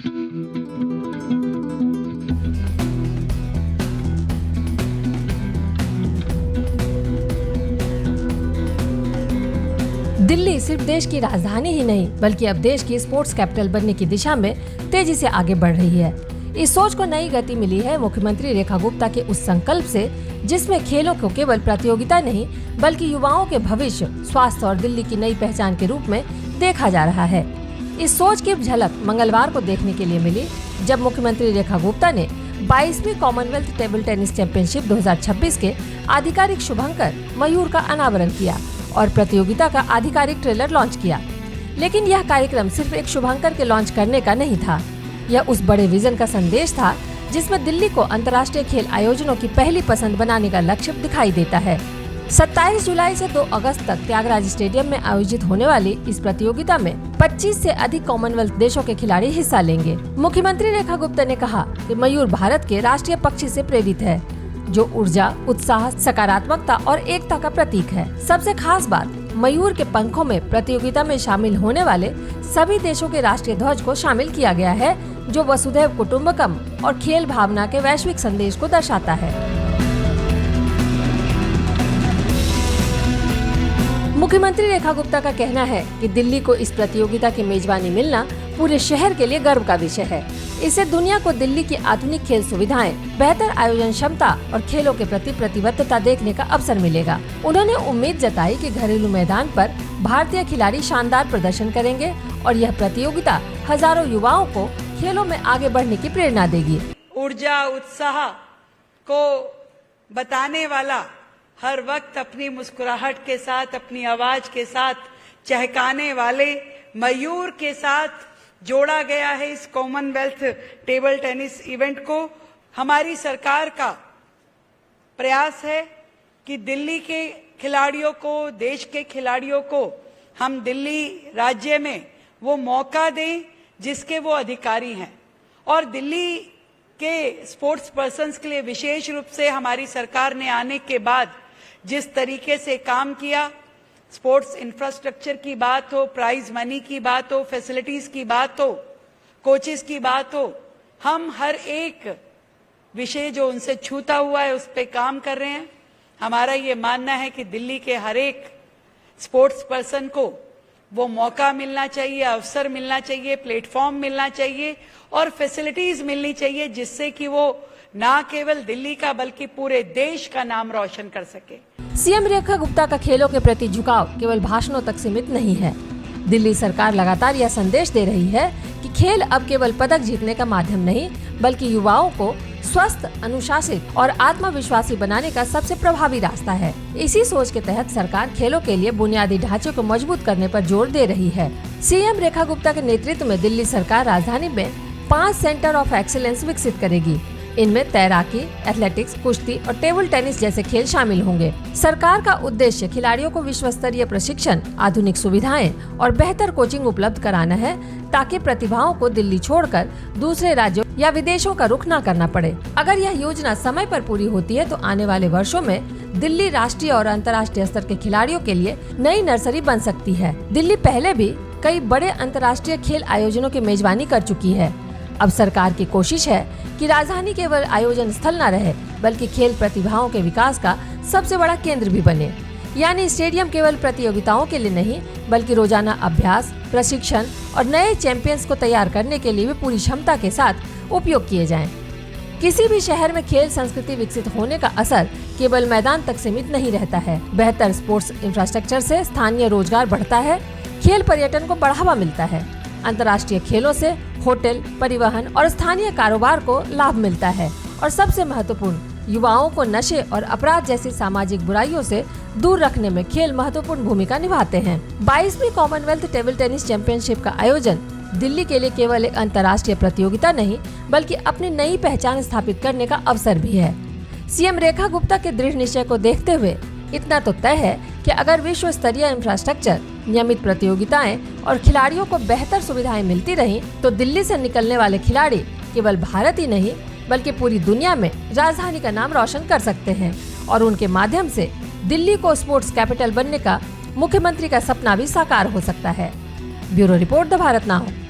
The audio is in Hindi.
दिल्ली सिर्फ देश की राजधानी ही नहीं बल्कि अब देश की स्पोर्ट्स कैपिटल बनने की दिशा में तेजी से आगे बढ़ रही है। इस सोच को नई गति मिली है मुख्यमंत्री रेखा गुप्ता के उस संकल्प से, जिसमें खेलों को केवल प्रतियोगिता नहीं बल्कि युवाओं के भविष्य, स्वास्थ्य और दिल्ली की नई पहचान के रूप में देखा जा रहा है। इस सोच की झलक मंगलवार को देखने के लिए मिली, जब मुख्यमंत्री रेखा गुप्ता ने 22वीं कॉमनवेल्थ टेबल टेनिस चैंपियनशिप 2026 के आधिकारिक शुभंकर मयूर का अनावरण किया और प्रतियोगिता का आधिकारिक ट्रेलर लॉन्च किया। लेकिन यह कार्यक्रम सिर्फ एक शुभंकर के लॉन्च करने का नहीं था, यह उस बड़े विजन का संदेश था जिसमें दिल्ली को अंतर्राष्ट्रीय खेल आयोजनों की पहली पसंद बनाने का लक्ष्य दिखाई देता है। 27 जुलाई से 2 अगस्त तक त्यागराज स्टेडियम में आयोजित होने वाली इस प्रतियोगिता में 25 से अधिक कॉमनवेल्थ देशों के खिलाड़ी हिस्सा लेंगे। मुख्यमंत्री रेखा गुप्ता ने कहा कि मयूर भारत के राष्ट्रीय पक्षी से प्रेरित है, जो ऊर्जा, उत्साह, सकारात्मकता और एकता का प्रतीक है। सबसे खास बात, मयूर के पंखों में प्रतियोगिता में शामिल होने वाले सभी देशों के राष्ट्रीय ध्वज को शामिल किया गया है, जो वसुधैव कुटुंबकम और खेल भावना के वैश्विक संदेश को दर्शाता है। मुख्यमंत्री रेखा गुप्ता का कहना है कि दिल्ली को इस प्रतियोगिता की मेजबानी मिलना पूरे शहर के लिए गर्व का विषय है। इससे दुनिया को दिल्ली की आधुनिक खेल सुविधाएं, बेहतर आयोजन क्षमता और खेलों के प्रति प्रतिबद्धता देखने का अवसर मिलेगा। उन्होंने उम्मीद जताई कि घरेलू मैदान पर भारतीय खिलाड़ी शानदार प्रदर्शन करेंगे और यह प्रतियोगिता हजारों युवाओं को खेलों में आगे बढ़ने की प्रेरणा देगी। ऊर्जा, उत्साह को बताने वाला, हर वक्त अपनी मुस्कुराहट के साथ, अपनी आवाज के साथ चहकाने वाले मयूर के साथ जोड़ा गया है इस कॉमनवेल्थ टेबल टेनिस इवेंट को। हमारी सरकार का प्रयास है कि दिल्ली के खिलाड़ियों को, देश के खिलाड़ियों को हम दिल्ली राज्य में वो मौका दें जिसके वो अधिकारी हैं। और दिल्ली के स्पोर्ट्स पर्सन्स के लिए विशेष रूप से हमारी सरकार ने आने के बाद जिस तरीके से काम किया, स्पोर्ट्स इंफ्रास्ट्रक्चर की बात हो, प्राइज मनी की बात हो, फैसिलिटीज की बात हो, कोचेस की बात हो, हम हर एक विषय जो उनसे छूता हुआ है उस पे काम कर रहे हैं। हमारा ये मानना है कि दिल्ली के हर एक स्पोर्ट्स पर्सन को वो मौका मिलना चाहिए, अवसर मिलना चाहिए, प्लेटफॉर्म मिलना चाहिए और फैसिलिटीज मिलनी चाहिए, जिससे कि वो ना केवल दिल्ली का बल्कि पूरे देश का नाम रोशन कर सके। सीएम रेखा गुप्ता का खेलों के प्रति झुकाव केवल भाषणों तक सीमित नहीं है। दिल्ली सरकार लगातार यह संदेश दे रही है कि खेल अब केवल पदक जीतने का माध्यम नहीं बल्कि युवाओं को स्वस्थ, अनुशासित और आत्मविश्वासी बनाने का सबसे प्रभावी रास्ता है। इसी सोच के तहत सरकार खेलों के लिए बुनियादी ढांचे को मजबूत करने पर जोर दे रही है। सीएम रेखा गुप्ता के नेतृत्व में दिल्ली सरकार राजधानी में 5 सेंटर ऑफ एक्सीलेंस विकसित करेगी। इनमें तैराकी, एथलेटिक्स, कुश्ती और टेबल टेनिस जैसे खेल शामिल होंगे। सरकार का उद्देश्य खिलाड़ियों को विश्व स्तरीय प्रशिक्षण, आधुनिक सुविधाएं और बेहतर कोचिंग उपलब्ध कराना है, ताकि प्रतिभाओं को दिल्ली छोड़कर दूसरे राज्यों या विदेशों का रुख न करना पड़े। अगर यह योजना समय पर पूरी होती है तो आने वाले वर्षों में दिल्ली राष्ट्रीय और अंतर्राष्ट्रीय स्तर के खिलाड़ियों के लिए नई नर्सरी बन सकती है। दिल्ली पहले भी कई बड़े अंतर्राष्ट्रीय खेल आयोजनों की मेजबानी कर चुकी है। अब सरकार की कोशिश है कि राजधानी केवल आयोजन स्थल न रहे बल्कि खेल प्रतिभाओं के विकास का सबसे बड़ा केंद्र भी बने। यानी स्टेडियम केवल प्रतियोगिताओं के लिए नहीं बल्कि रोजाना अभ्यास, प्रशिक्षण और नए चैंपियंस को तैयार करने के लिए भी पूरी क्षमता के साथ उपयोग किए जाएं। किसी भी शहर में खेल संस्कृति विकसित होने का असर केवल मैदान तक सीमित नहीं रहता है। बेहतर स्पोर्ट्स इंफ्रास्ट्रक्चर से स्थानीय रोजगार बढ़ता है, खेल पर्यटन को बढ़ावा मिलता है, अंतर्राष्ट्रीय खेलों से होटल, परिवहन और स्थानीय कारोबार को लाभ मिलता है और सबसे महत्वपूर्ण, युवाओं को नशे और अपराध जैसी सामाजिक बुराइयों से दूर रखने में खेल महत्वपूर्ण भूमिका निभाते हैं। 22वीं कॉमनवेल्थ टेबल टेनिस चैंपियनशिप का आयोजन दिल्ली के लिए केवल एक अंतर्राष्ट्रीय प्रतियोगिता नहीं बल्कि अपनी नई पहचान स्थापित करने का अवसर भी है। सीएम रेखा गुप्ता के दृढ़ निश्चय को देखते हुए इतना तो तय है कि अगर विश्व स्तरीय इंफ्रास्ट्रक्चर, नियमित प्रतियोगिताएं और खिलाड़ियों को बेहतर सुविधाएं मिलती रहीं, तो दिल्ली से निकलने वाले खिलाड़ी केवल भारत ही नहीं बल्कि पूरी दुनिया में राजधानी का नाम रोशन कर सकते हैं और उनके माध्यम से दिल्ली को स्पोर्ट्स कैपिटल बनने का मुख्यमंत्री का सपना भी साकार हो सकता है। Bureau report, the Bharat now.